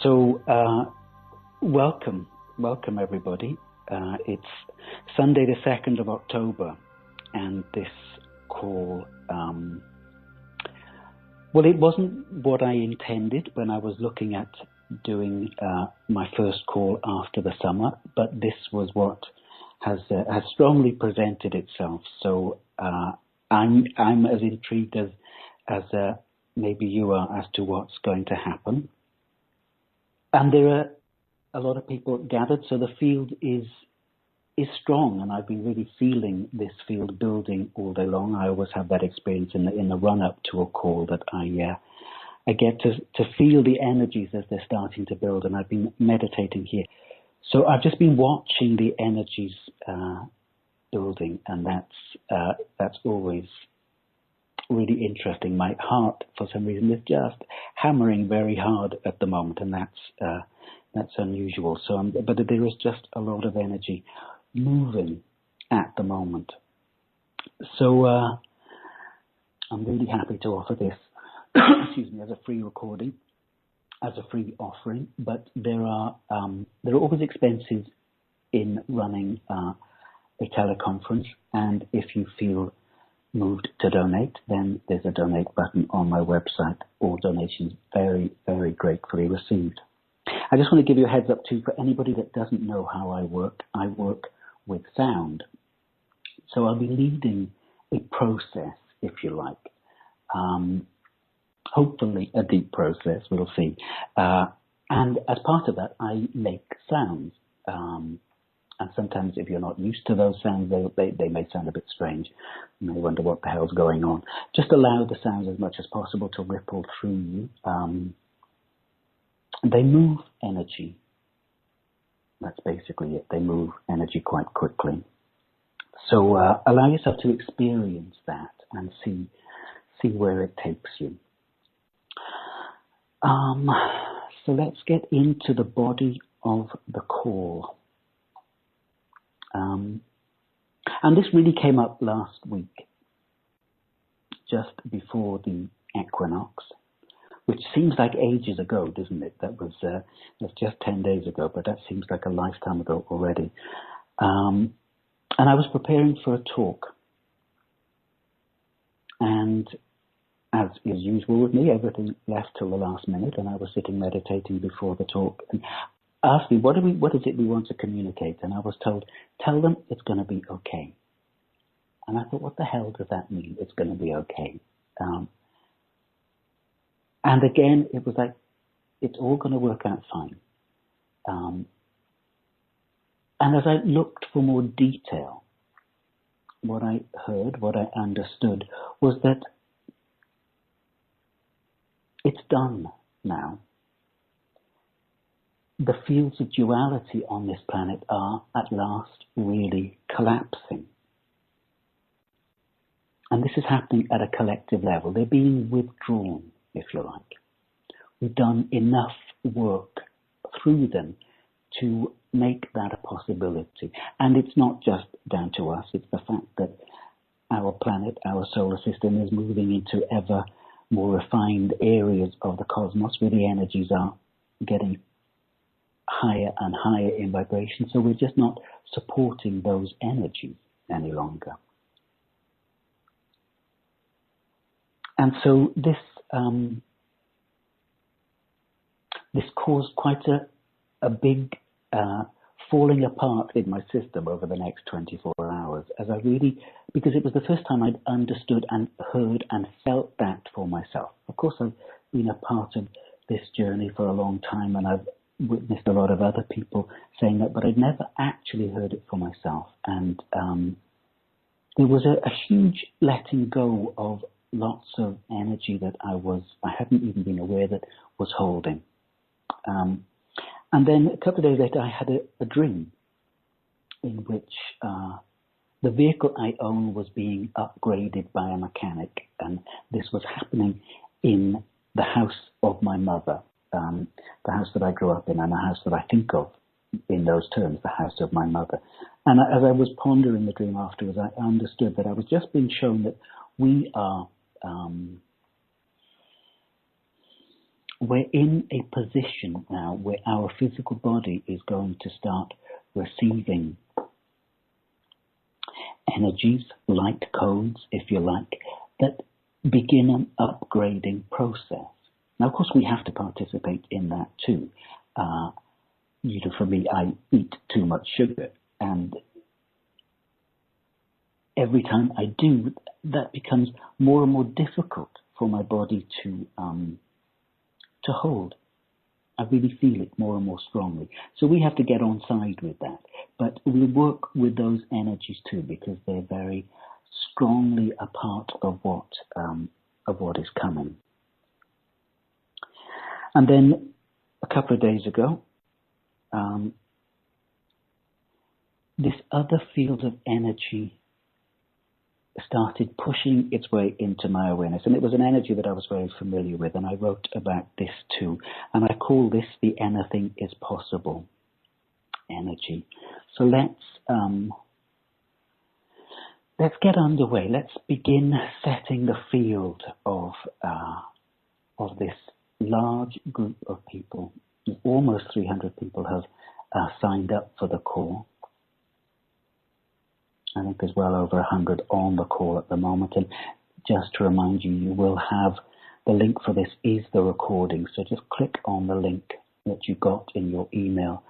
So, welcome everybody. It's Sunday the 2nd of October, and this call, well, it wasn't what I intended when I was looking at doing my first call after the summer, but this was what has strongly presented itself. So I'm as intrigued as maybe you are as to what's going to happen. And there are a lot of people gathered, so the field is strong, and I've been really feeling this field building all day long. I always have that experience in the run up to a call that I get to feel the energies as they're starting to build, and I've been meditating here. So I've just been watching the energies building, and that's always really interesting. My heart, for some reason, is just hammering very hard at the moment, and that's unusual. So, but there is just a lot of energy moving at the moment. So, I'm really happy to offer this, excuse me, as a free recording, as a free offering. But there are always expenses in running a teleconference, and if you feel moved to donate, then there's a donate button on my website. All donations very, very gratefully received. I just want to give you a heads up too, for anybody that doesn't know how I work with sound. So I'll be leading a process, if you like. Hopefully a deep process, we'll see. And as part of that, I make sounds. And sometimes if you're not used to those sounds, they may sound a bit strange. You may wonder what the hell's going on. Just allow the sounds as much as possible to ripple through you. They move energy. That's basically it. They move energy quite quickly. So allow yourself to experience that and see where it takes you. So let's get into the body of the call. And this really came up last week, just before the equinox, which seems like ages ago, doesn't it? That's just 10 days ago, but that seems like a lifetime ago already. And I was preparing for a talk, and as is usual with me, everything left till the last minute, and I was sitting meditating before the talk, and asked me, what is it we want to communicate? And I was told, tell them it's going to be okay. And I thought, what the hell does that mean? It's going to be okay. And again, it was like, it's all going to work out fine. And as I looked for more detail, what I heard, what I understood, was that it's done now. The fields of duality on this planet are at last really collapsing. And this is happening at a collective level. They're being withdrawn, if you like. We've done enough work through them to make that a possibility. And it's not just down to us. It's the fact that our planet, our solar system, is moving into ever more refined areas of the cosmos where the energies are getting higher and higher in vibration, so we're just not supporting those energies any longer. And so this caused quite a big falling apart in my system over the next 24 hours, because it was the first time I'd understood and heard and felt that for myself. Of course, I've been a part of this journey for a long time, and I've witnessed a lot of other people saying that, but I'd never actually heard it for myself. And there was a huge letting go of lots of energy that I hadn't even been aware that was holding. And then a couple of days later, I had a dream in which the vehicle I own was being upgraded by a mechanic, and this was happening in the house of my mother. The house that I grew up in, and the house that I think of in those terms, the house of my mother. And as I was pondering the dream afterwards, I understood that I was just being shown that we are we're in a position now where our physical body is going to start receiving energies, light codes, if you like, that begin an upgrading process. Now, of course, we have to participate in that too. For me, I eat too much sugar, and every time I do, that becomes more and more difficult for my body to hold. I really feel it more and more strongly. So we have to get on side with that. But we work with those energies too, because they're very strongly a part of what is coming. And then a couple of days ago, this other field of energy started pushing its way into my awareness. And it was an energy that I was very familiar with, and I wrote about this too. And I call this the anything is possible energy. So let's get underway. Let's begin setting the field of this large group of people. Almost 300 people have signed up for the call. I think there's well over 100 on the call at the moment. And just to remind you, you will have the link for this is the recording. So just click on the link that you got in your email,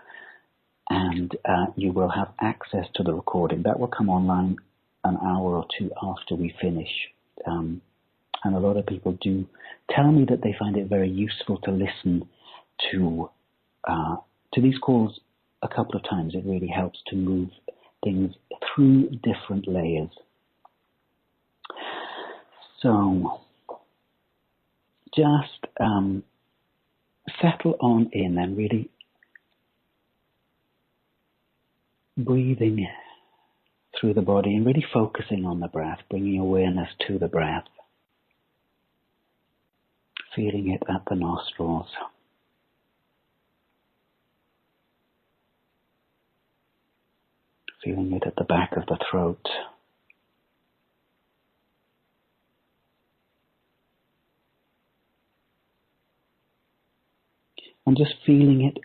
and you will have access to the recording. That will come online an hour or two after we finish. And a lot of people do tell me that they find it very useful to listen to these calls a couple of times. It really helps to move things through different layers. So just settle on in and really breathing through the body and really focusing on the breath, bringing awareness to the breath, feeling it at the nostrils. Feeling it at the back of the throat. And just feeling it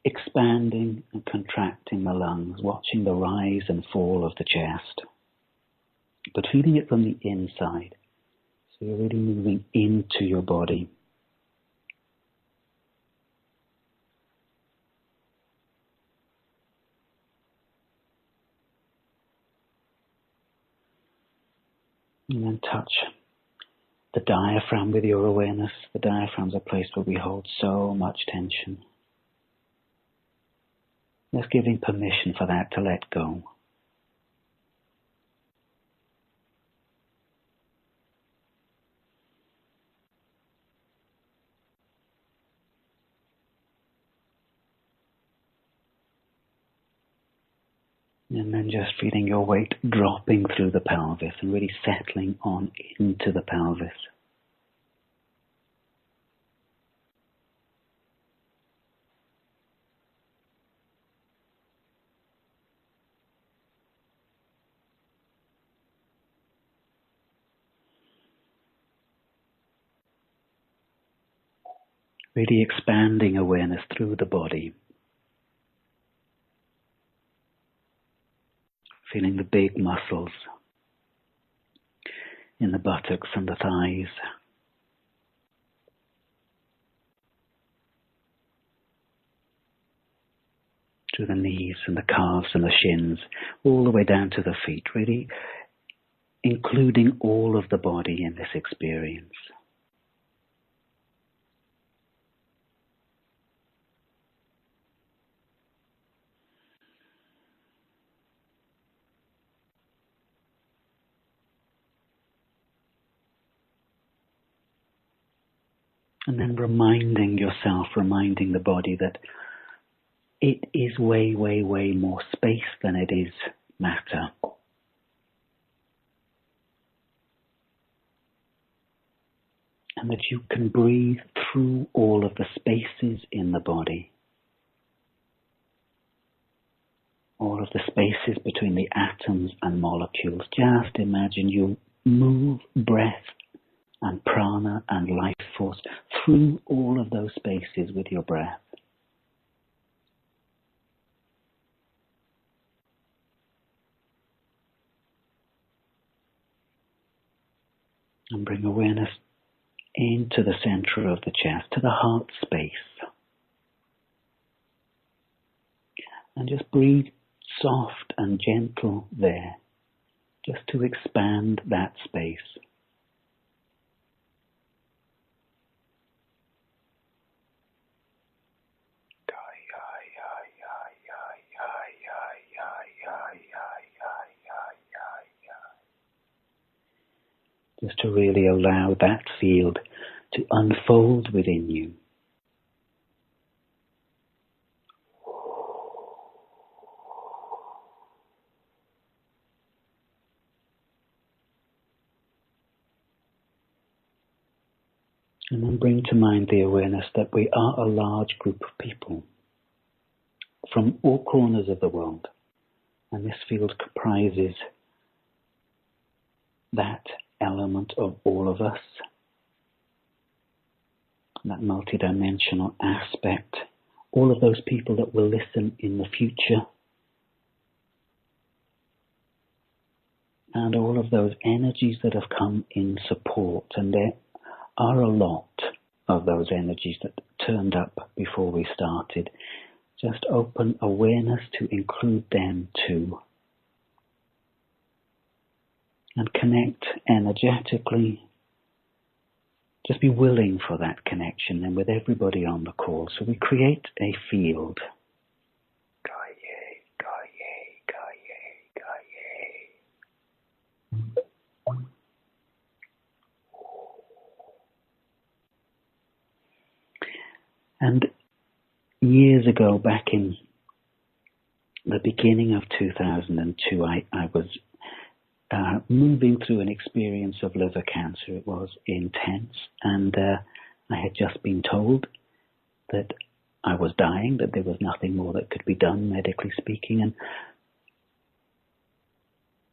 expanding and contracting the lungs, watching the rise and fall of the chest. But feeling it from the inside. So you're really moving into your body. And then touch the diaphragm with your awareness. The diaphragm's a place where we hold so much tension. Just giving permission for that to let go. And then just feeling your weight dropping through the pelvis and really settling on into the pelvis. Really expanding awareness through the body. Feeling the big muscles in the buttocks and the thighs. To the knees and the calves and the shins, all the way down to the feet, really including all of the body in this experience. And then reminding the body that it is way, way, way more space than it is matter. And that you can breathe through all of the spaces in the body. All of the spaces between the atoms and molecules. Just imagine you move breath and prana and life force through all of those spaces with your breath. And bring awareness into the center of the chest, to the heart space. And just breathe soft and gentle there, just to expand that space. Just to really allow that field to unfold within you. And then bring to mind the awareness that we are a large group of people from all corners of the world. And this field comprises that element of all of us, that multidimensional aspect, all of those people that will listen in the future, and all of those energies that have come in support. And there are a lot of those energies that turned up before we started. Just open awareness to include them too. And connect energetically. Just be willing for that connection and with everybody on the call. So we create a field. And years ago, back in the beginning of 2002, I was moving through an experience of liver cancer. It was intense, and I had just been told that I was dying, that there was nothing more that could be done, medically speaking. And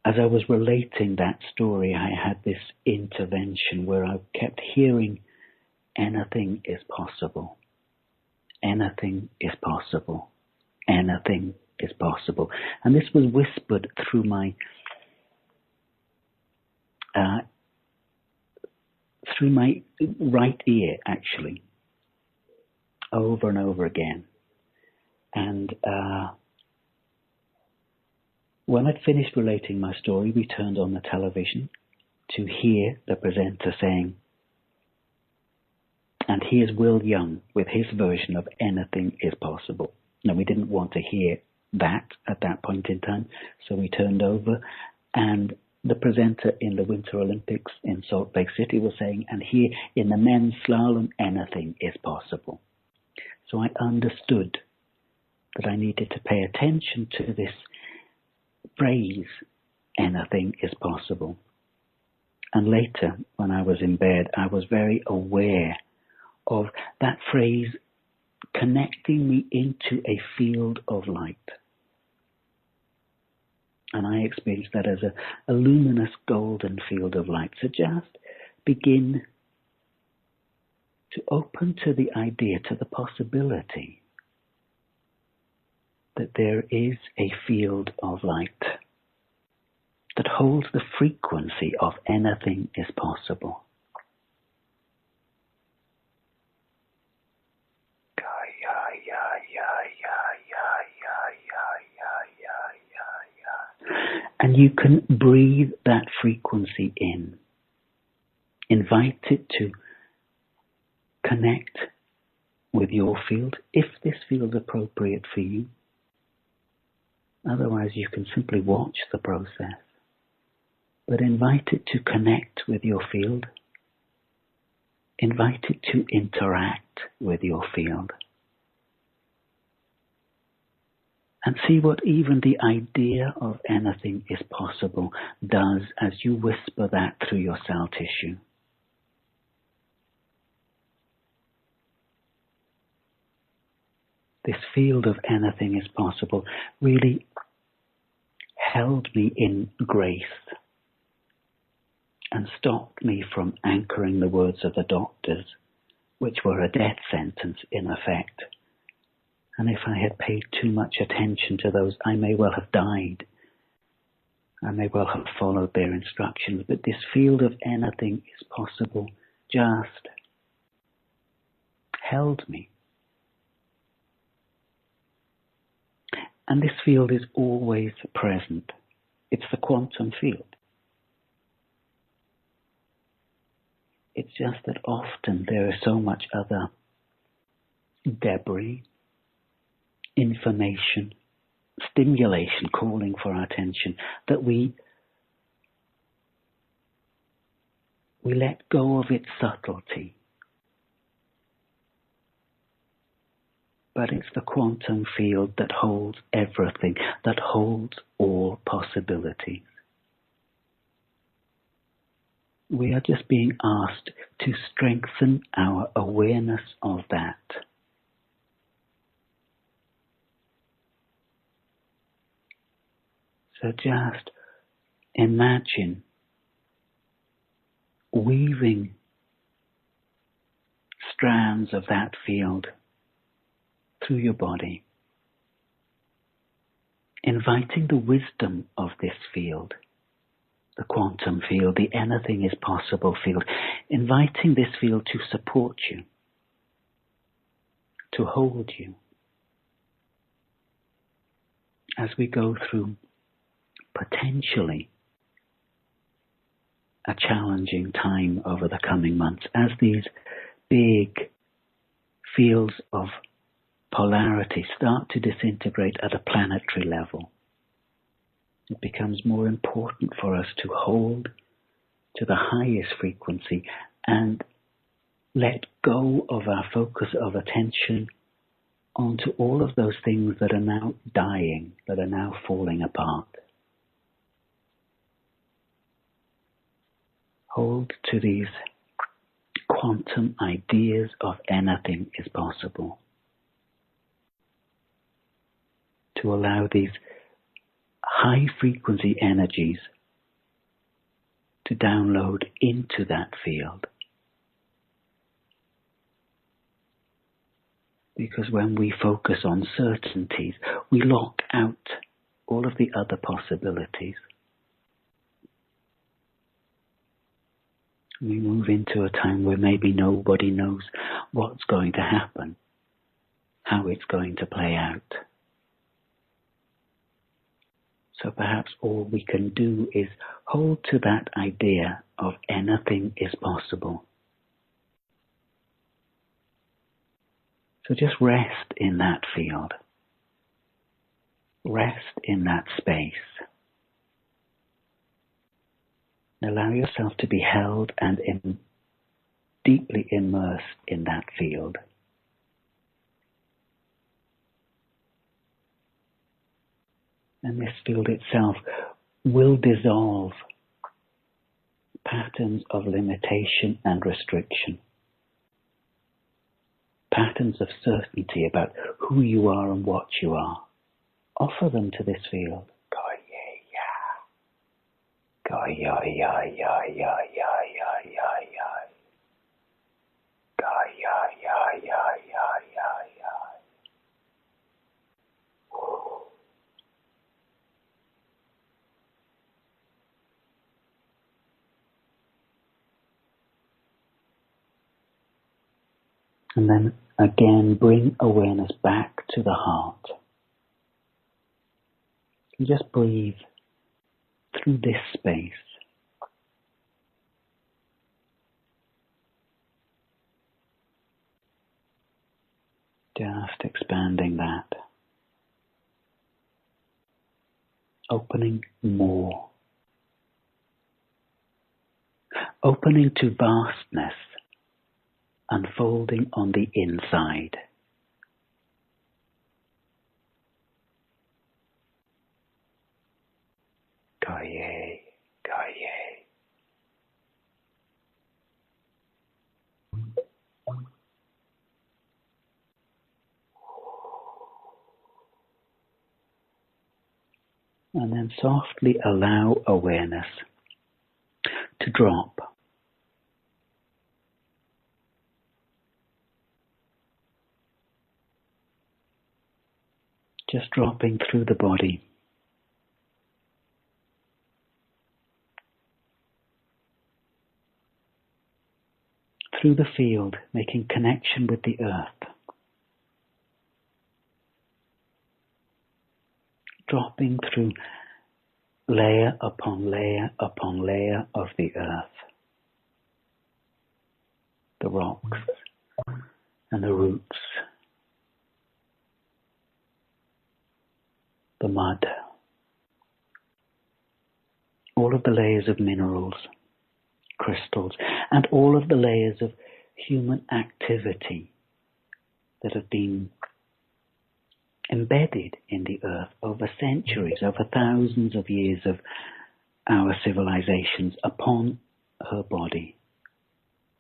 as I was relating that story, I had this intervention where I kept hearing, anything is possible. Anything is possible. Anything is possible. And this was whispered through my right ear, actually, over and over again. And when I'd finished relating my story, we turned on the television to hear the presenter saying, and here's Will Young with his version of anything is possible. Now, we didn't want to hear that at that point in time, so we turned over, and the presenter in the Winter Olympics in Salt Lake City was saying, and here in the men's slalom, anything is possible. So I understood that I needed to pay attention to this phrase, anything is possible. And later, when I was in bed, I was very aware of that phrase connecting me into a field of light. And I experienced that as a luminous golden field of light. So just begin to open to the idea, to the possibility that there is a field of light that holds the frequency of anything is possible. And you can breathe that frequency in. Invite it to connect with your field, if this feels appropriate for you. Otherwise, you can simply watch the process. But invite it to connect with your field. Invite it to interact with your field. And see what even the idea of anything is possible does as you whisper that through your cell tissue. This field of anything is possible really held me in grace and stopped me from anchoring the words of the doctors, which were a death sentence in effect. And if I had paid too much attention to those, I may well have died. I may well have followed their instructions, but this field of anything is possible just held me. And this field is always present. It's the quantum field. It's just that often there is so much other debris, information, stimulation calling for our attention that we let go of its subtlety. But it's the quantum field that holds everything, that holds all possibilities. We are just being asked to strengthen our awareness of that. So just imagine weaving strands of that field through your body, inviting the wisdom of this field, the quantum field, the anything is possible field, inviting this field to support you, to hold you as we go through potentially a challenging time over the coming months, as these big fields of polarity start to disintegrate at a planetary level. It becomes more important for us to hold to the highest frequency and let go of our focus of attention onto all of those things that are now dying, that are now falling apart. Hold to these quantum ideas of anything is possible. To allow these high frequency energies to download into that field. Because when we focus on certainties, we lock out all of the other possibilities. We move into a time where maybe nobody knows what's going to happen, how it's going to play out. So perhaps all we can do is hold to that idea of anything is possible. So just rest in that field. Rest in that space. Allow yourself to be held and deeply immersed in that field. And this field itself will dissolve patterns of limitation and restriction. Patterns of certainty about who you are and what you are. Offer them to this field. And then again, bring awareness back to the heart. You just breathe through this space. Just expanding that. Opening more. Opening to vastness. Unfolding on the inside. Gaye, gaye. And then softly allow awareness to drop Just dropping through the body. Through the field, making connection with the earth. Dropping through layer upon layer upon layer of the earth. The rocks and the roots. The mud. All of the layers of minerals, crystals, and all of the layers of human activity that have been embedded in the earth over centuries, over thousands of years of our civilizations upon her body.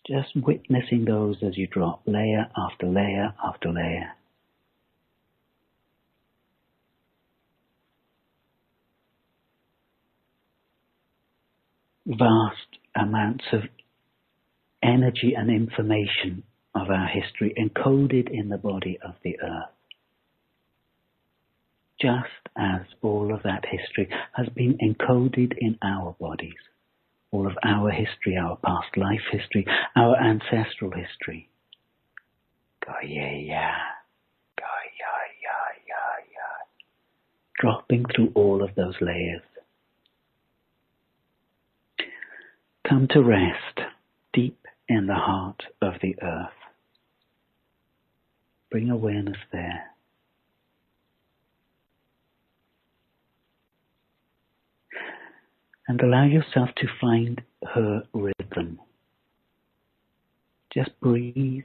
Just witnessing those as you drop layer after layer after layer. Vast amounts of energy and information of our history encoded in the body of the earth. Just as all of that history has been encoded in our bodies. All of our history, our past life history, our ancestral history. Ga-ya-ya, ga-ya-ya-ya-ya. Dropping through all of those layers. Come to rest deep in the heart of the earth. Bring awareness there. And allow yourself to find her rhythm. Just breathe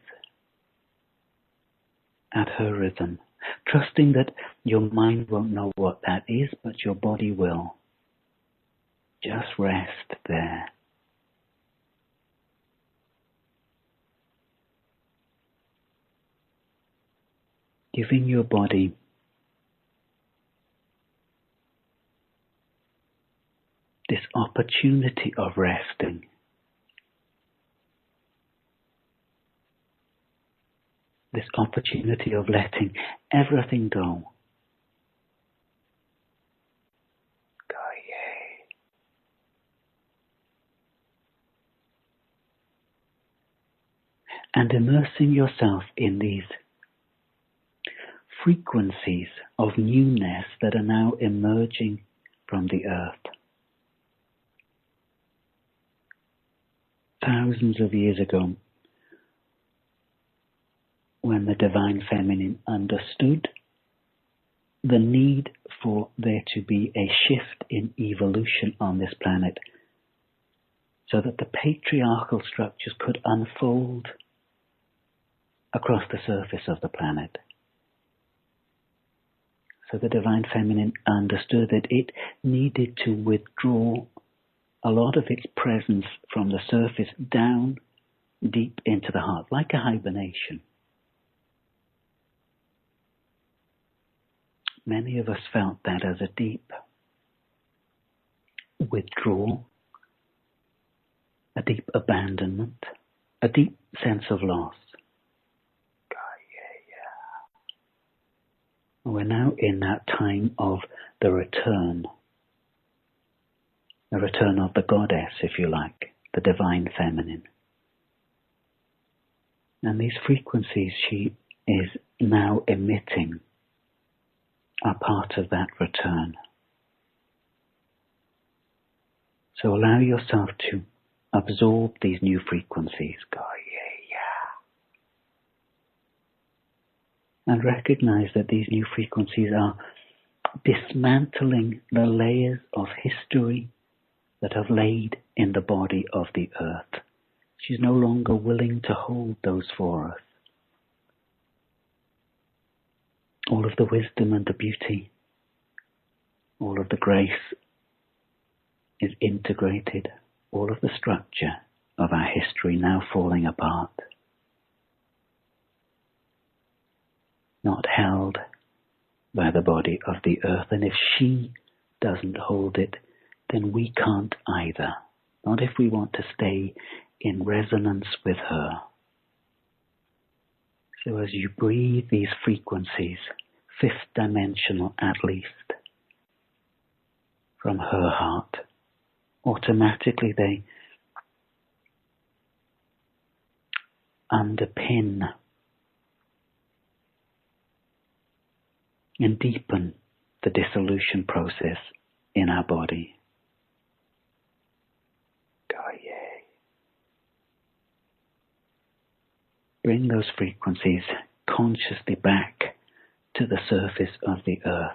at her rhythm, trusting that your mind won't know what that is, but your body will. Just rest there. Giving your body this opportunity of resting. This opportunity of letting everything go. And immersing yourself in these frequencies of newness that are now emerging from the earth. Thousands of years ago, when the Divine Feminine understood the need for there to be a shift in evolution on this planet so that the patriarchal structures could unfold across the surface of the planet. So the Divine Feminine understood that it needed to withdraw a lot of its presence from the surface down deep into the heart, like a hibernation. Many of us felt that as a deep withdrawal, a deep abandonment, a deep sense of loss. We're now in that time of the return of the goddess, if you like, the Divine Feminine. And these frequencies she is now emitting are part of that return. So allow yourself to absorb these new frequencies. And recognize that these new frequencies are dismantling the layers of history that have laid in the body of the earth. She's no longer willing to hold those for us. All of the wisdom and the beauty, all of the grace is integrated, all of the structure of our history now falling apart. Not held by the body of the earth, and if she doesn't hold it, then we can't either. Not if we want to stay in resonance with her. So as you breathe these frequencies, fifth dimensional at least, from her heart. Automatically they underpin and deepen the dissolution process in our body. Bring those frequencies consciously back to the surface of the earth.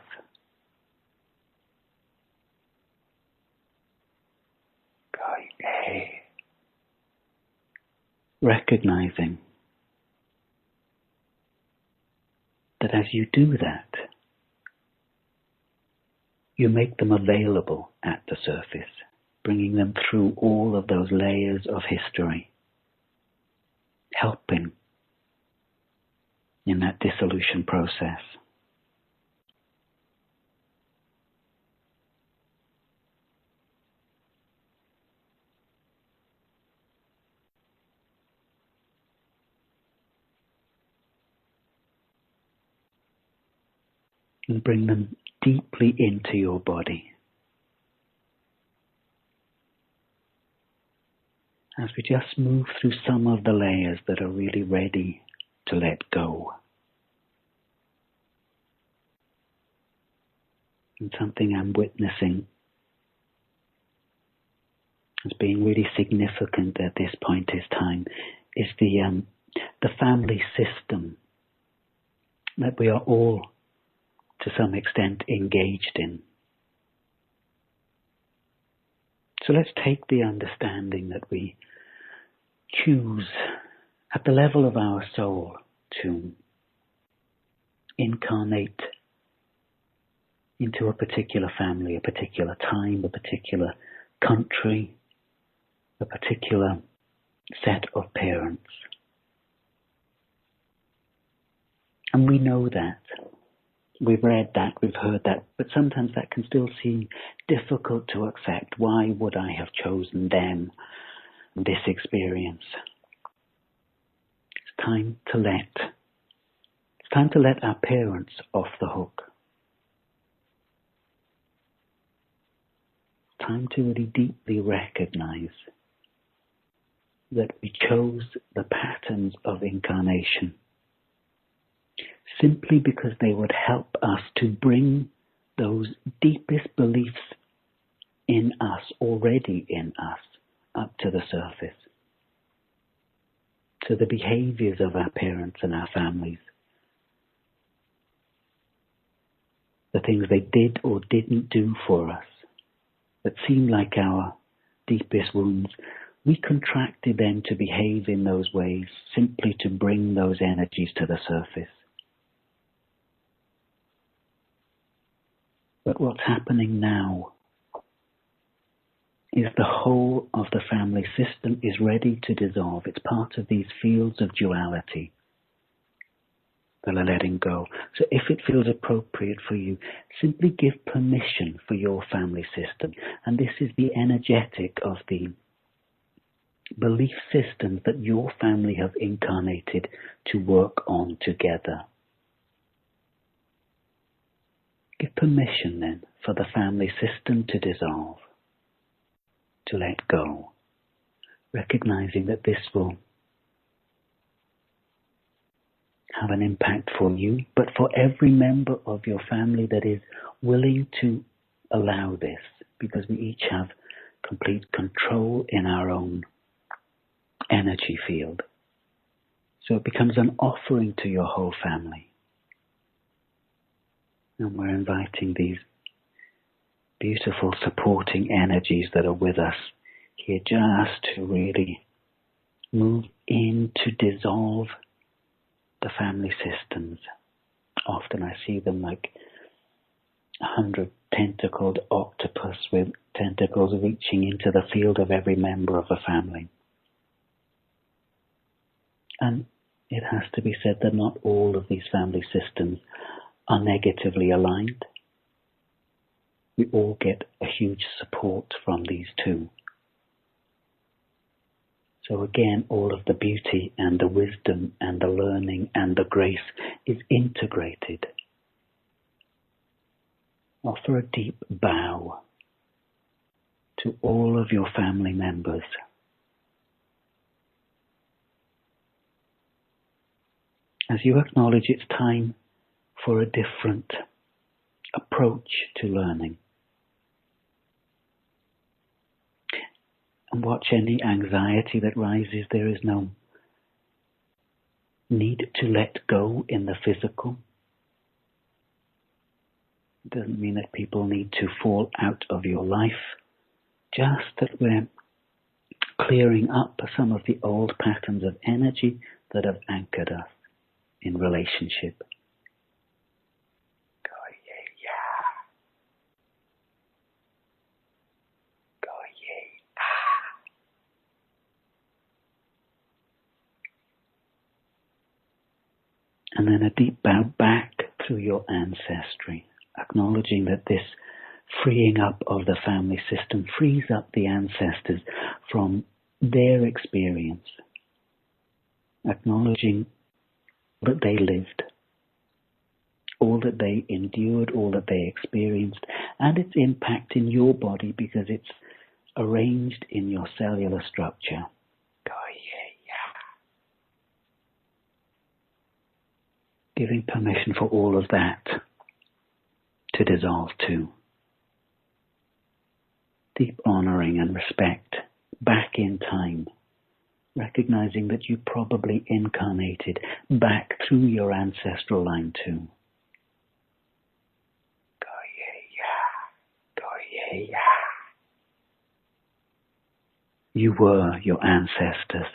Recognizing that as you do that, you make them available at the surface, bringing them through all of those layers of history, helping in that dissolution process. And bring them deeply into your body. As we just move through some of the layers that are really ready to let go. And something I'm witnessing as being really significant at this point in time is the family system that we are all to some extent engaged in. So let's take the understanding that we choose at the level of our soul to incarnate into a particular family, a particular time, a particular country, a particular set of parents. And we know that. We've read that, we've heard that, but sometimes that can still seem difficult to accept. Why would I have chosen them, this experience? It's time to let our parents off the hook. It's time to really deeply recognize that we chose the patterns of incarnation simply because they would help us to bring those deepest beliefs in us, already in us, up to the surface. So the behaviors of our parents and our families, the things they did or didn't do for us, that seem like our deepest wounds, we contracted them to behave in those ways simply to bring those energies to the surface. But what's happening now is the whole of the family system is ready to dissolve. It's part of these fields of duality that are letting go. So if it feels appropriate for you, simply give permission for your family system. And this is the energetic of the belief systems that your family have incarnated to work on together. Give permission then for the family system to dissolve, to let go, recognizing that this will have an impact for you, but for every member of your family that is willing to allow this, because we each have complete control in our own energy field. So it becomes an offering to your whole family. And we're inviting these beautiful supporting energies that are with us here just to really move in to dissolve the family systems. Often I see them like 100-tentacled octopus with tentacles reaching into the field of every member of a family. And it has to be said that not all of these family systems are negatively aligned. We all get a huge support from these two. So again, all of the beauty and the wisdom and the learning and the grace is integrated Offer a deep bow to all of your family members. As you acknowledge it's time for a different approach to learning. And watch any anxiety that rises. There is no need to let go in the physical. It doesn't mean that people need to fall out of your life. Just that we're clearing up some of the old patterns of energy that have anchored us in relationship. And then a deep bow back through your ancestry, acknowledging that this freeing up of the family system frees up the ancestors from their experience, acknowledging that they lived, all that they endured, all that they experienced, and its impact in your body because it's arranged in your cellular structure. Giving permission for all of that to dissolve too. Deep honoring and respect back in time, recognizing that you probably incarnated back through your ancestral line too. You were your ancestors.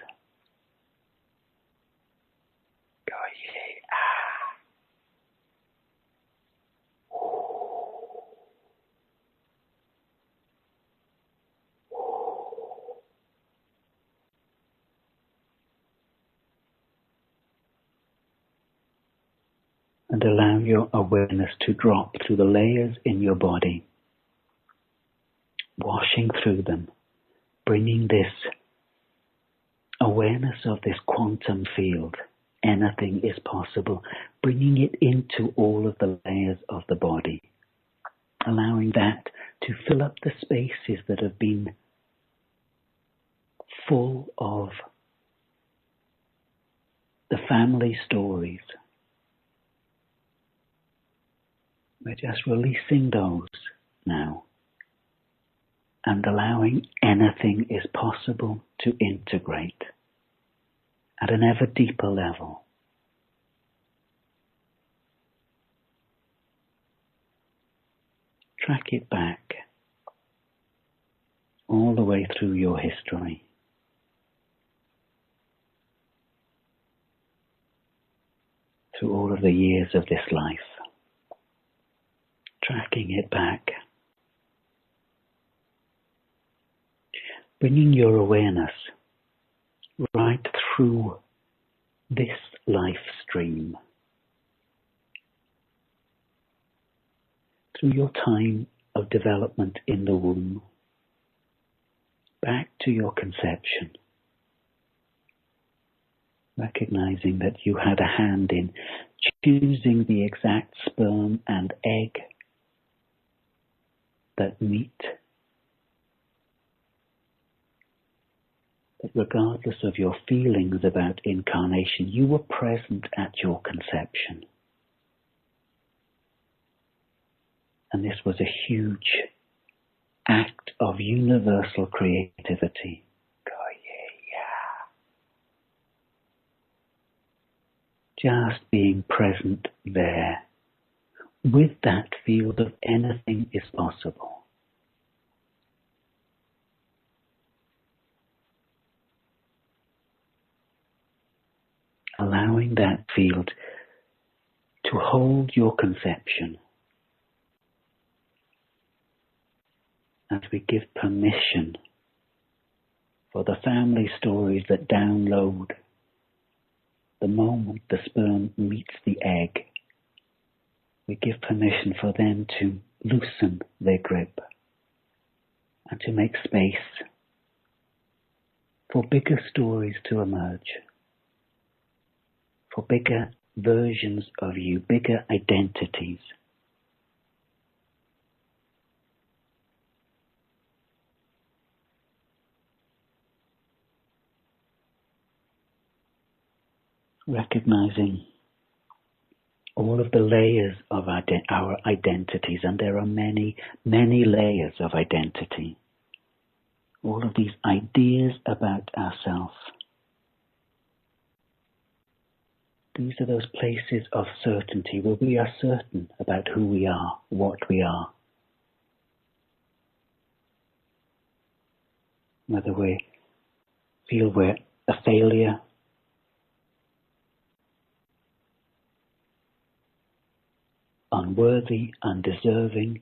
And allow your awareness to drop through the layers in your body, washing through them, bringing this awareness of this quantum field, anything is possible, bringing it into all of the layers of the body, allowing that to fill up the spaces that have been full of the family stories. We're just releasing those now and allowing anything is possible to integrate at an ever deeper level. Track it back all the way through your history. Through all of the years of this life. Tracking it back. Bringing your awareness right through this life stream. Through your time of development in the womb. Back to your conception. Recognizing that you had a hand in choosing the exact sperm and egg that meet, that regardless of your feelings about incarnation, you were present at your conception. And this was a huge act of universal creativity. Just being present there. With that field of anything is possible. Allowing that field to hold your conception as we give permission for the family stories that download the moment the sperm meets the egg. We give permission for them to loosen their grip and to make space for bigger stories to emerge, for bigger versions of you, bigger identities. recognizing all of the layers of our identities, and there are many, many layers of identity. All of these ideas about ourselves. These are those places of certainty where we are certain about who we are, what we are. Whether we feel we're a failure, unworthy, undeserving,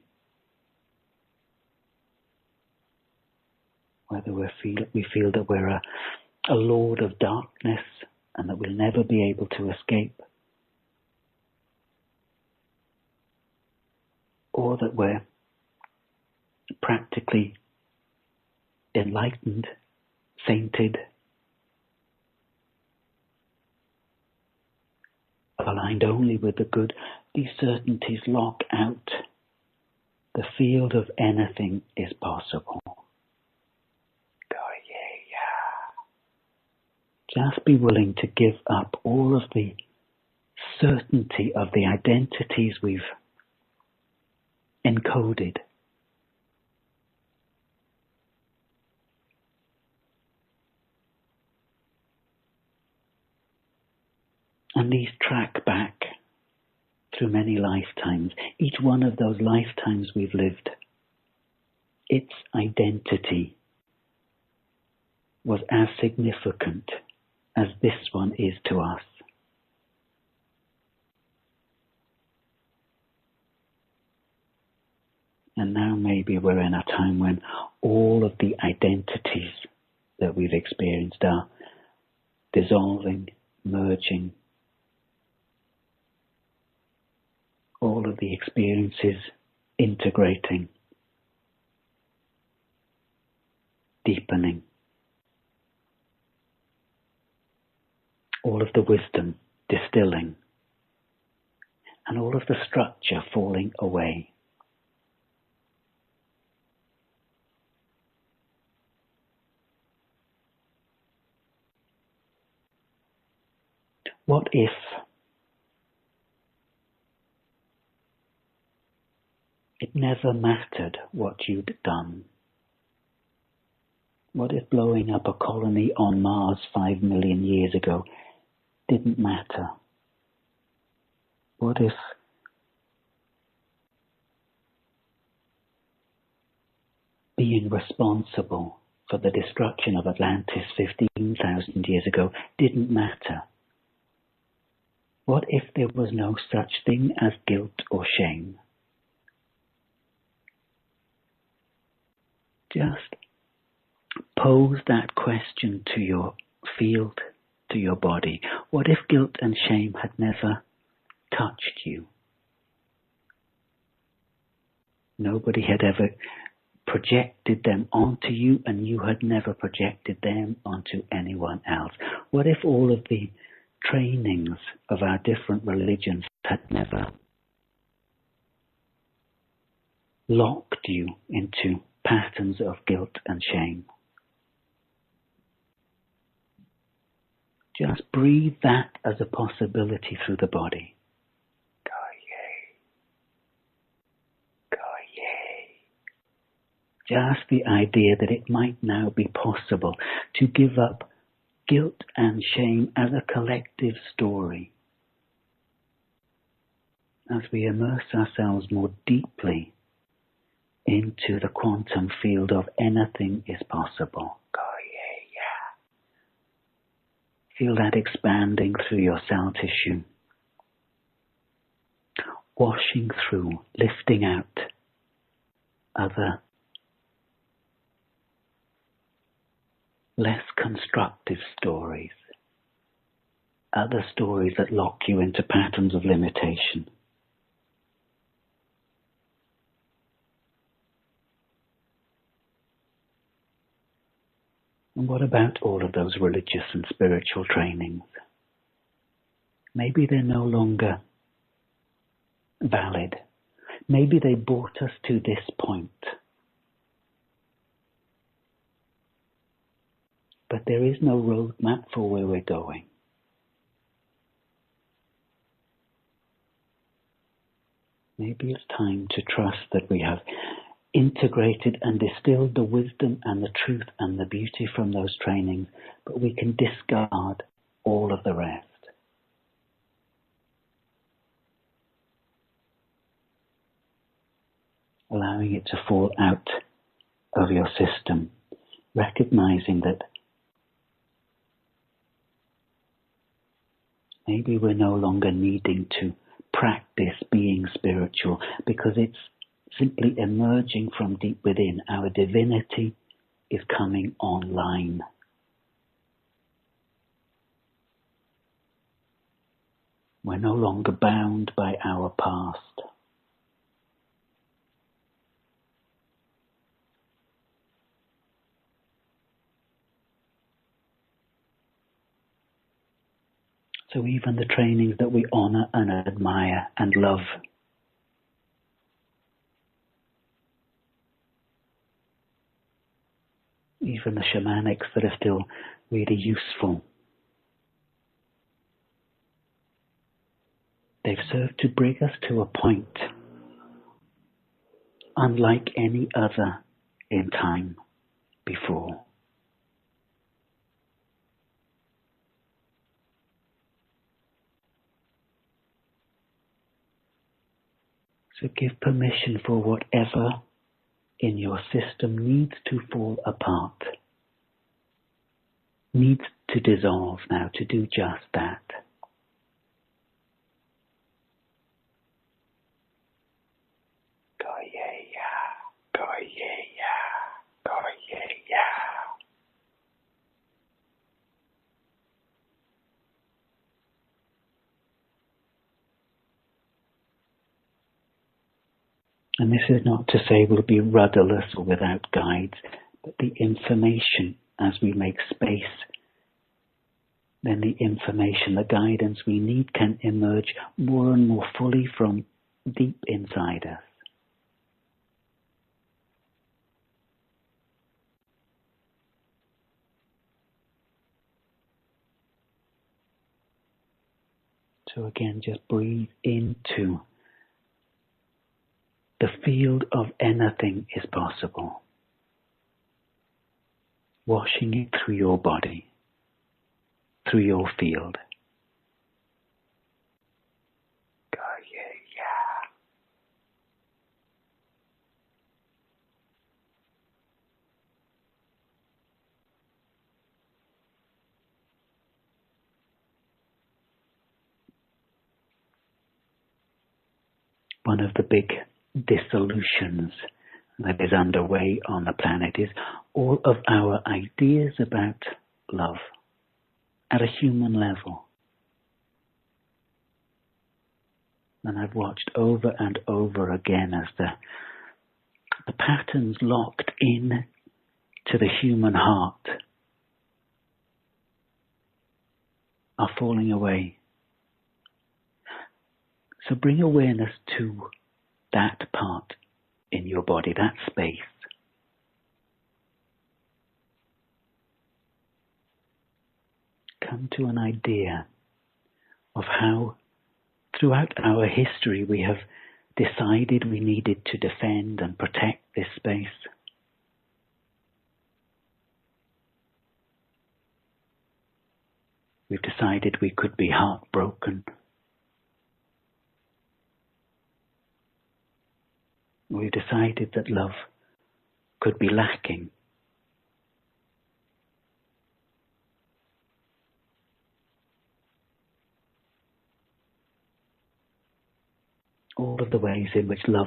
whether we feel that we're a lord of darkness and that we'll never be able to escape, or that we're practically enlightened, sainted, aligned only with the good. These certainties lock out the field of anything is possible. Just be willing to give up all of the certainty of the identities we've encoded. And these track back through many lifetimes. Each one of those lifetimes we've lived, its identity was as significant as this one is to us. And now maybe we're in a time when all of the identities that we've experienced are dissolving, merging. All of the experiences integrating, deepening. All of the wisdom distilling, and all of the structure falling away. What if it never mattered what you'd done? What if blowing up a colony on Mars 5 million years ago didn't matter? What if being responsible for the destruction of Atlantis 15,000 years ago didn't matter? What if there was no such thing as guilt or shame? Just pose that question to your field, to your body. What if guilt and shame had never touched you? Nobody had ever projected them onto you, and you had never projected them onto anyone else. What if all of the trainings of our different religions had never locked you into patterns of guilt and shame? Just breathe that as a possibility through the body. Just the idea that it might now be possible to give up guilt and shame as a collective story as we immerse ourselves more deeply into the quantum field of anything is possible. Feel that expanding through your cell tissue, washing through, lifting out other less constructive stories, other stories that lock you into patterns of limitation. And what about all of those religious and spiritual trainings? Maybe they're no longer valid. Maybe they brought us to this point. But there is no roadmap for where we're going. Maybe it's time to trust that we have integrated and distilled the wisdom and the truth and the beauty from those trainings, but we can discard all of the rest. Allowing it to fall out of your system, recognizing that maybe we're no longer needing to practice being spiritual because it's simply emerging from deep within. Our divinity is coming online. We're no longer bound by our past. So even the trainings that we honor and admire and love, even the shamanics that are still really useful, they've served to bring us to a point unlike any other in time before. So give permission for whatever in your system needs to fall apart, needs to dissolve now, to do just that. And this is not to say we'll be rudderless or without guides, but the information, as we make space, then the information, the guidance we need can emerge more and more fully from deep inside us. So again, just breathe into the field of anything is possible. Washing it through your body, through your field. One of the big dissolutions that is underway on the planet is all of our ideas about love at a human level. And I've watched over and over again as the patterns locked in to the human heart are falling away. So bring awareness to that part in your body, that space. Come to an idea of how throughout our history we have decided we needed to defend and protect this space. We've decided we could be heartbroken. We've decided that love could be lacking. All of the ways in which love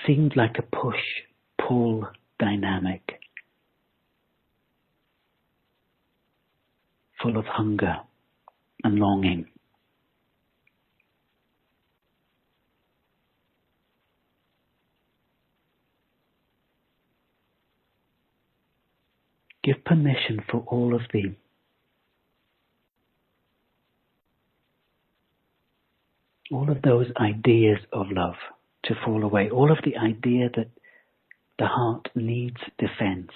seemed like a push-pull dynamic, full of hunger and longing. Give permission for all of those ideas of love to fall away, all of the idea that the heart needs defense.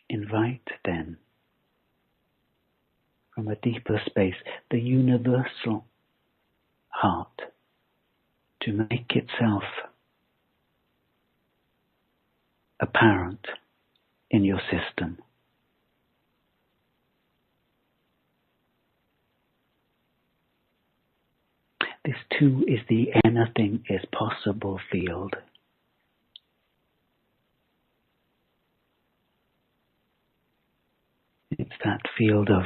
Invite then, from a deeper space, the universal heart to make itself apparent in your system. This too is the anything is possible field. It's that field of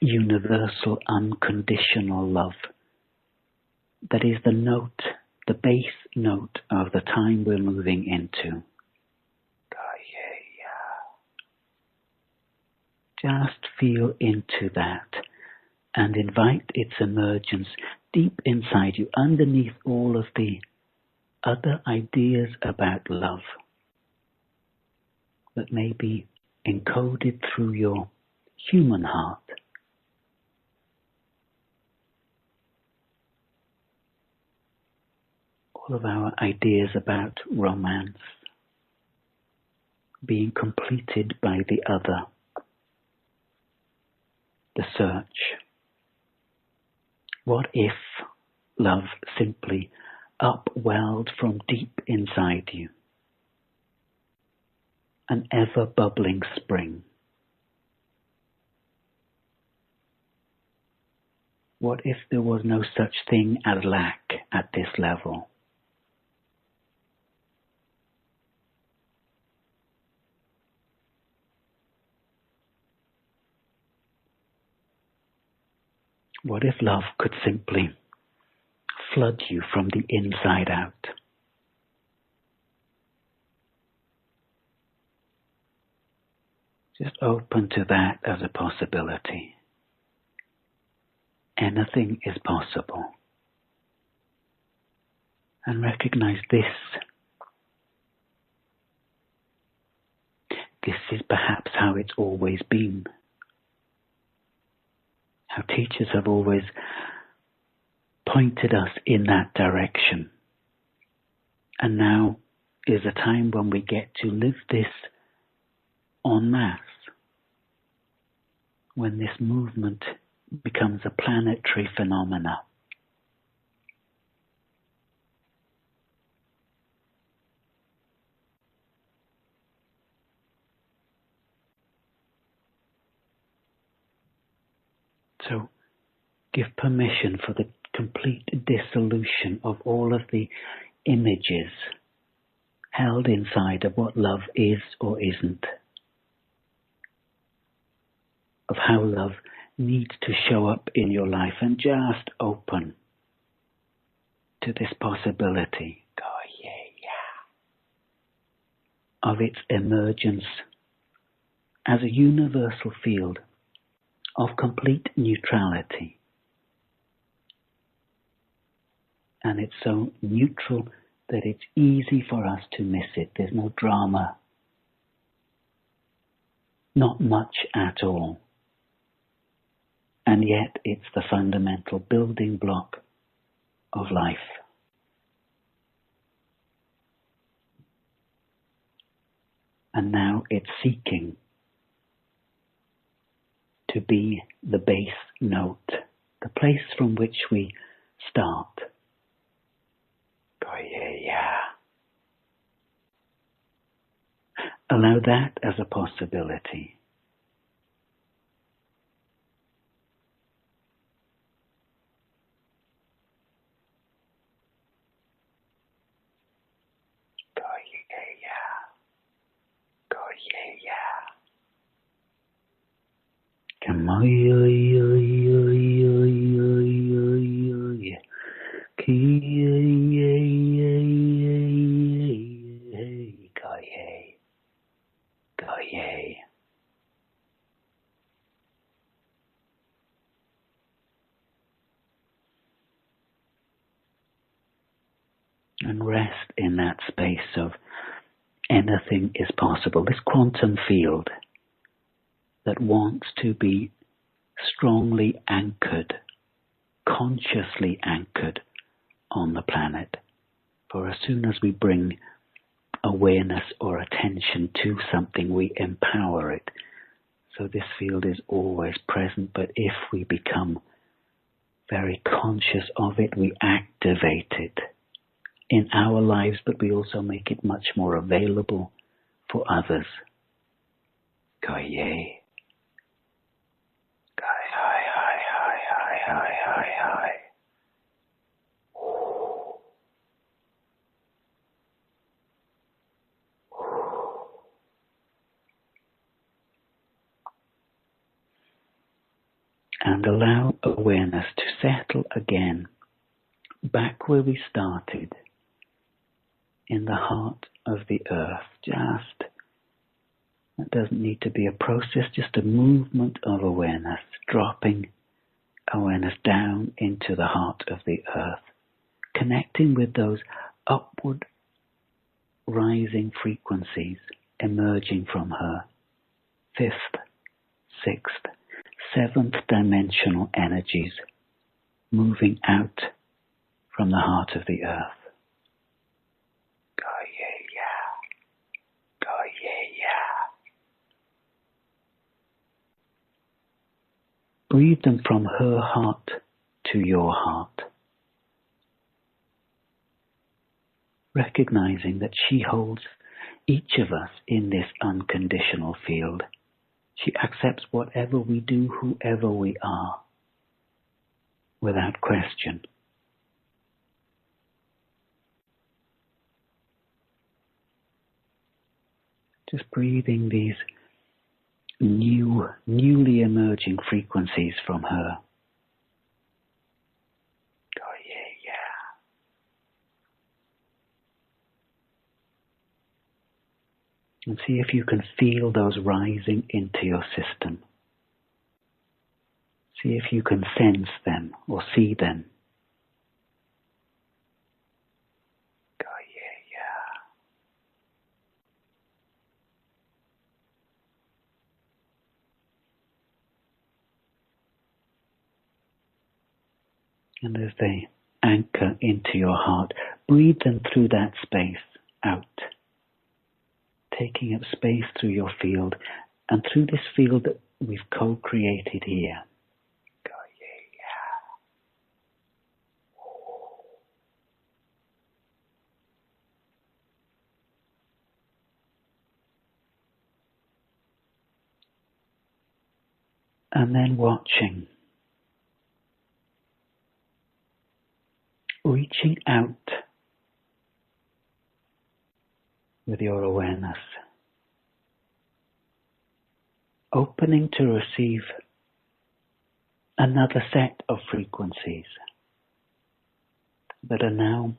universal unconditional love that is the note, the base note of the time we're moving into. Just feel into that and invite its emergence deep inside you, underneath all of the other ideas about love that may be encoded through your human heart. All of our ideas about romance being completed by the other, the search. What if love simply upwelled from deep inside you? An ever-bubbling spring. What if there was no such thing as lack at this level? What if love could simply flood you from the inside out? Just open to that as a possibility. Anything is possible. And recognize this. This is perhaps how it's always been. How teachers have always pointed us in that direction. And now is a time when we get to live this en masse, when this movement becomes a planetary phenomena. So give permission for the complete dissolution of all of the images held inside of what love is or isn't, of how love needs to show up in your life, and just open to this possibility of its emergence as a universal field of complete neutrality. And it's so neutral that it's easy for us to miss it. There's no drama. Not much at all. And yet it's the fundamental building block of life. And now it's seeking to be the base note, the place from which we start. Allow that as a possibility. And rest in that space of anything is possible, this quantum field that wants to be strongly anchored, consciously anchored on the planet. For as soon as we bring awareness or attention to something, we empower it. So this field is always present, but if we become very conscious of it, we activate it in our lives, but we also make it much more available for others. Goye. And allow awareness to settle again back where we started, in the heart of the earth. Just, it doesn't need to be a process, just a movement of awareness, dropping awareness down into the heart of the earth, connecting with those upward rising frequencies emerging from her, 5th, 6th, 7th dimensional energies moving out from the heart of the earth. Breathe them from her heart to your heart, recognizing that she holds each of us in this unconditional field. She accepts whatever we do, whoever we are, without question. Just breathing these newly emerging frequencies from her. And see if you can feel those rising into your system. See if you can sense them or see them. And as they anchor into your heart, breathe them through that space out, taking up space through your field and through this field that we've co-created here. And then watching, reaching out with your awareness, opening to receive another set of frequencies that are now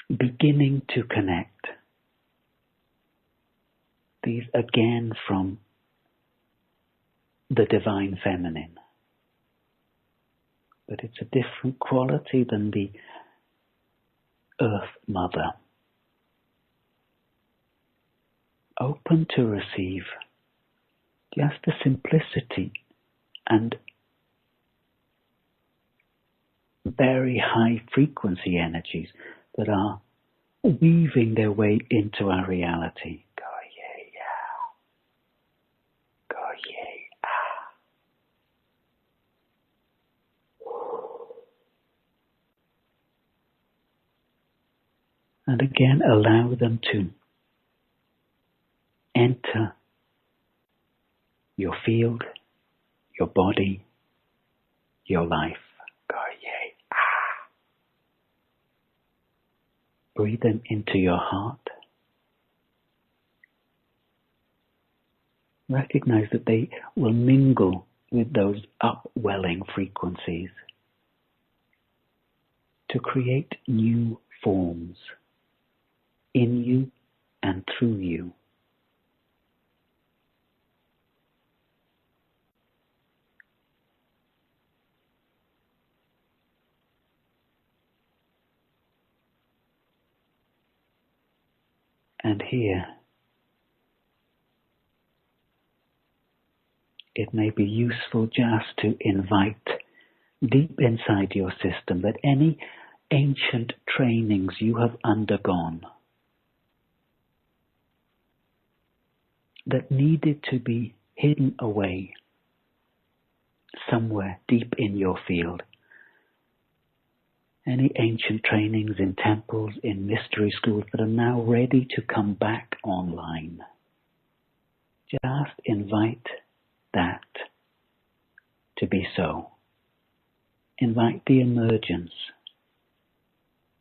beginning to connect. These again from the divine feminine. But it's a different quality than the Earth Mother. Open to receive just the simplicity and very high frequency energies that are weaving their way into our reality. And again, allow them to enter your field, your body, your life. Breathe them into your heart. Recognize that they will mingle with those upwelling frequencies to create new forms in you and through you. And here, it may be useful just to invite deep inside your system that any ancient trainings you have undergone that needed to be hidden away somewhere deep in your field. Any ancient trainings in temples, in mystery schools that are now ready to come back online. Just invite that to be so. Invite the emergence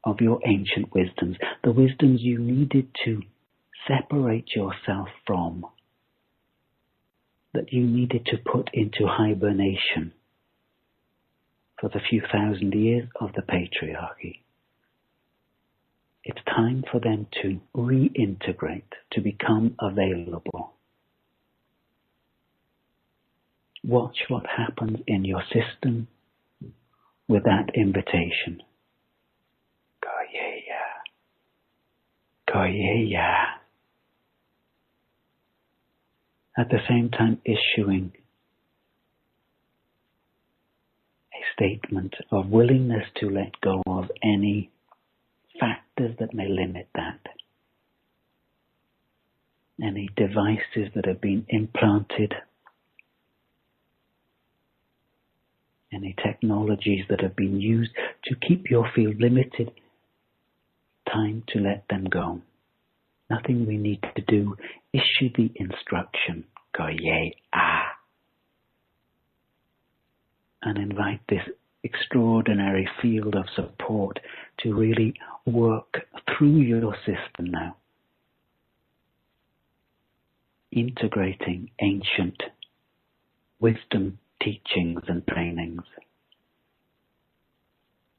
of your ancient wisdoms, the wisdoms you needed to separate yourself from, that you needed to put into hibernation for the few thousand years of the patriarchy. It's time for them to reintegrate, to become available. Watch what happens in your system with that invitation. Goyeya. Goyeya. At the same time issuing a statement of willingness to let go of any factors that may limit that. Any devices that have been implanted, any technologies that have been used to keep your field limited, time to let them go. Nothing we need to do. Issue the instruction. Goye ah. And invite this extraordinary field of support to really work through your system now. Integrating ancient wisdom, teachings and trainings.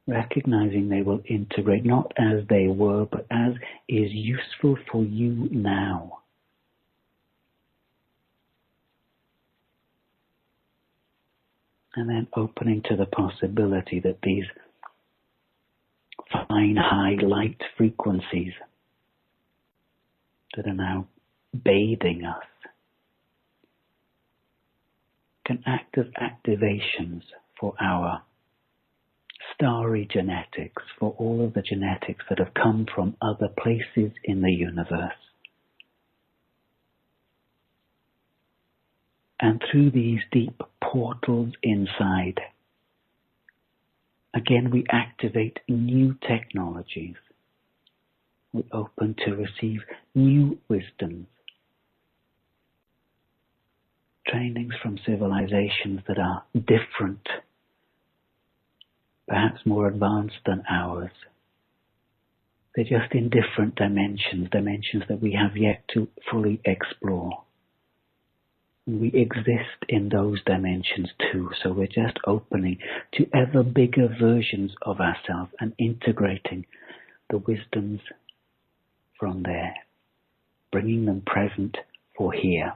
Recognizing they will integrate not as they were, but as is useful for you now. And then opening to the possibility that these fine, high light frequencies that are now bathing us can act as activations for our starry genetics, for all of the genetics that have come from other places in the universe. And through these deep portals inside, again we activate new technologies. We open to receive new wisdoms, trainings from civilizations that are different, perhaps more advanced than ours. They're just in different dimensions that we have yet to fully explore. And we exist in those dimensions too, so we're just opening to ever bigger versions of ourselves and integrating the wisdoms from there, bringing them present for here.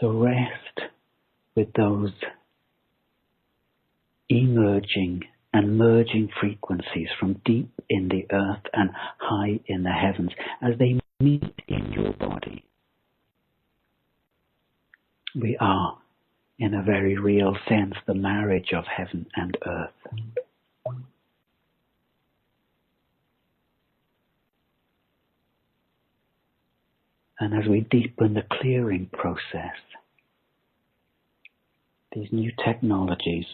So rest with those emerging and merging frequencies from deep in the earth and high in the heavens as they meet in your body. We are, in a very real sense, the marriage of heaven and earth. And as we deepen the clearing process, these new technologies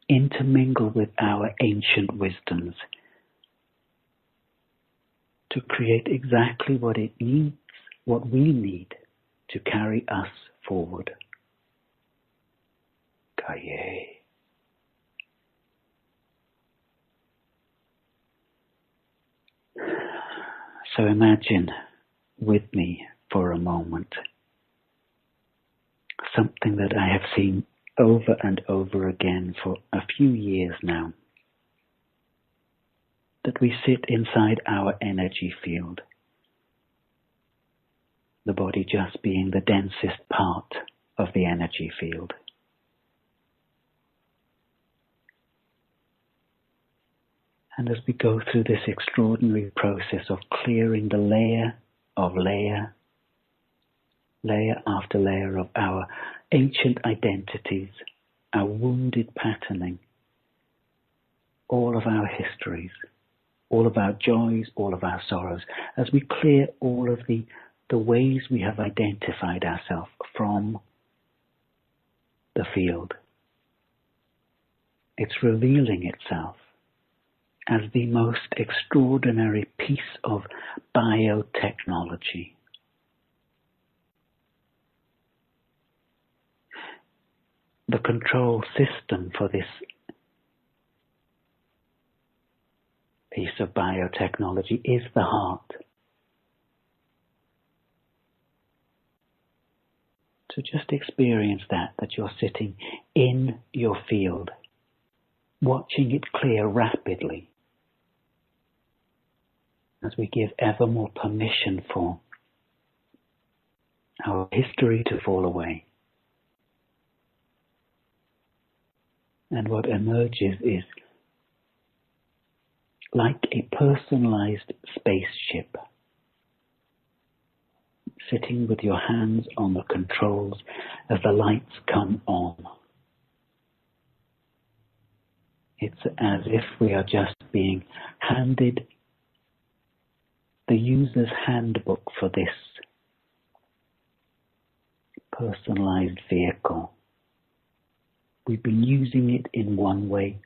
intermingle with our ancient wisdoms to create exactly what it needs, what we need to carry us forward. Kaye. So imagine with me for a moment something that I have seen over and over again for a few years now. That we sit inside our energy field, the body just being the densest part of the energy field. And as we go through this extraordinary process of clearing the layer after layer of our ancient identities, our wounded patterning, all of our histories, all of our joys, all of our sorrows, as we clear all of the ways we have identified ourselves from the field. It's revealing itself as the most extraordinary piece of biotechnology. The control system for this piece of biotechnology is the heart. So just experience that you're sitting in your field, watching it clear rapidly as we give ever more permission for our history to fall away. And what emerges is like a personalized spaceship, sitting with your hands on the controls as the lights come on. It's as if we are just being handed the user's handbook for this personalized vehicle. We've been using it in one way,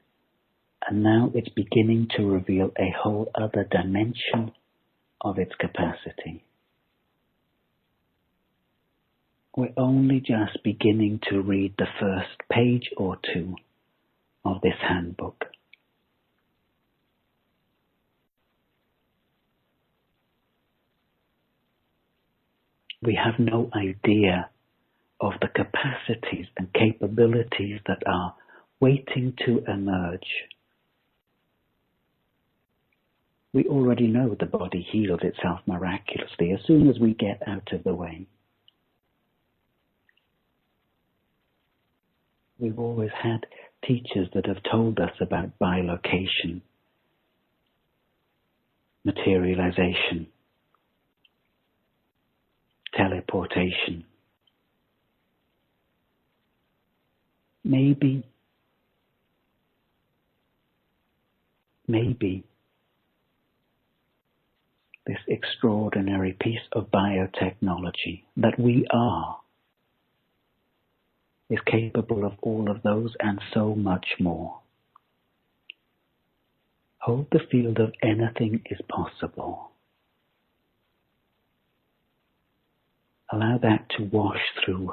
and now it's beginning to reveal a whole other dimension of its capacity. We're only just beginning to read the first page or two of this handbook. We have no idea of the capacities and capabilities that are waiting to emerge. We already know the body heals itself miraculously as soon as we get out of the way. We've always had teachers that have told us about bilocation, materialization, teleportation. Maybe this extraordinary piece of biotechnology that we are is capable of all of those and so much more. Hold the field of anything is possible. Allow that to wash through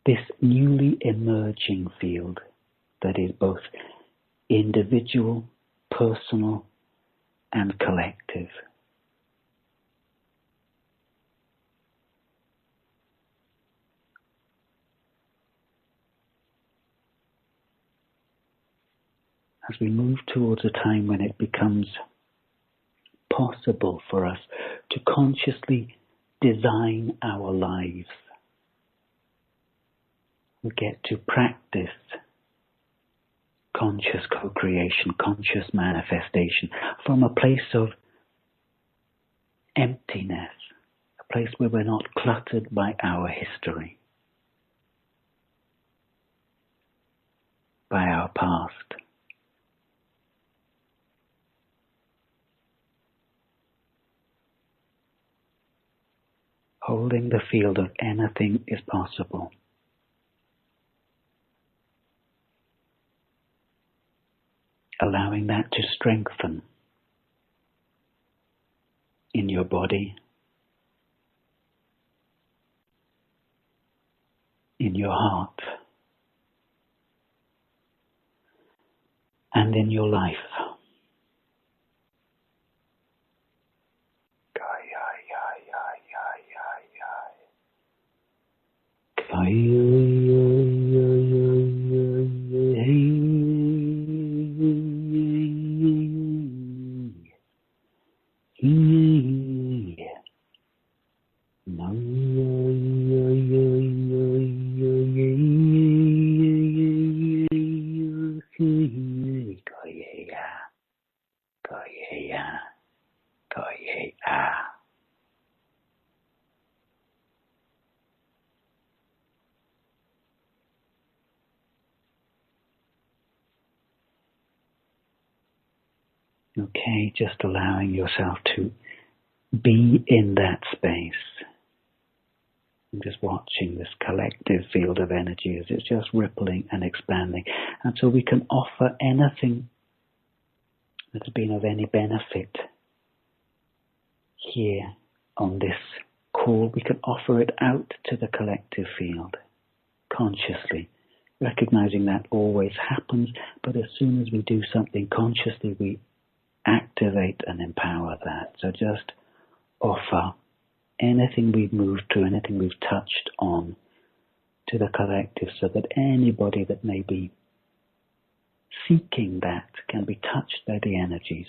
this newly emerging field that is both individual, personal, and collective. As we move towards a time when it becomes possible for us to consciously design our lives, we get to practice conscious co-creation, conscious manifestation from a place of emptiness, a place where we're not cluttered by our history, by our past. Holding the field of anything is possible. Allowing that to strengthen in your body, in your heart, and in your life. Okay, just allowing yourself to be in that space. And just watching this collective field of energy as it's just rippling and expanding. And so we can offer anything that's been of any benefit here on this call. We can offer it out to the collective field consciously, recognizing that always happens, but as soon as we do something consciously, we activate and empower that. So just offer anything we've moved through, anything we've touched on to the collective, so that anybody that may be seeking that can be touched by the energies.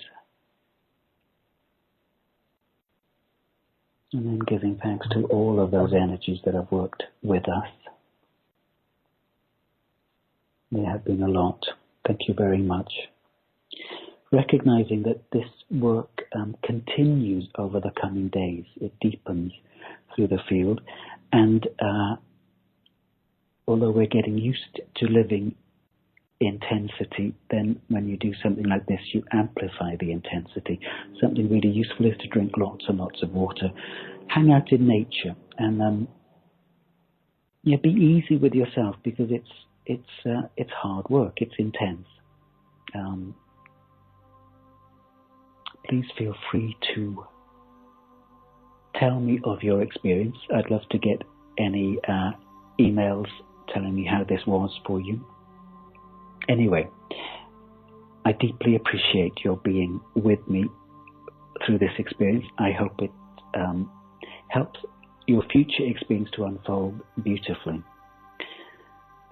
And then giving thanks to all of those energies that have worked with us. There have been a lot. Thank you very much. Recognizing that this work continues over the coming days. It deepens through the field. And although we're getting used to living intensity, then when you do something like this, you amplify the intensity. Something really useful is to drink lots and lots of water. Hang out in nature. And be easy with yourself, because it's hard work. It's intense. Please feel free to tell me of your experience. I'd love to get any emails telling me how this was for you. Anyway, I deeply appreciate your being with me through this experience. I hope it helps your future experience to unfold beautifully.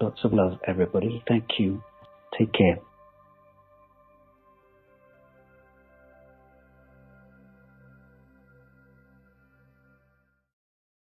Lots of love, everybody. Thank you. Take care.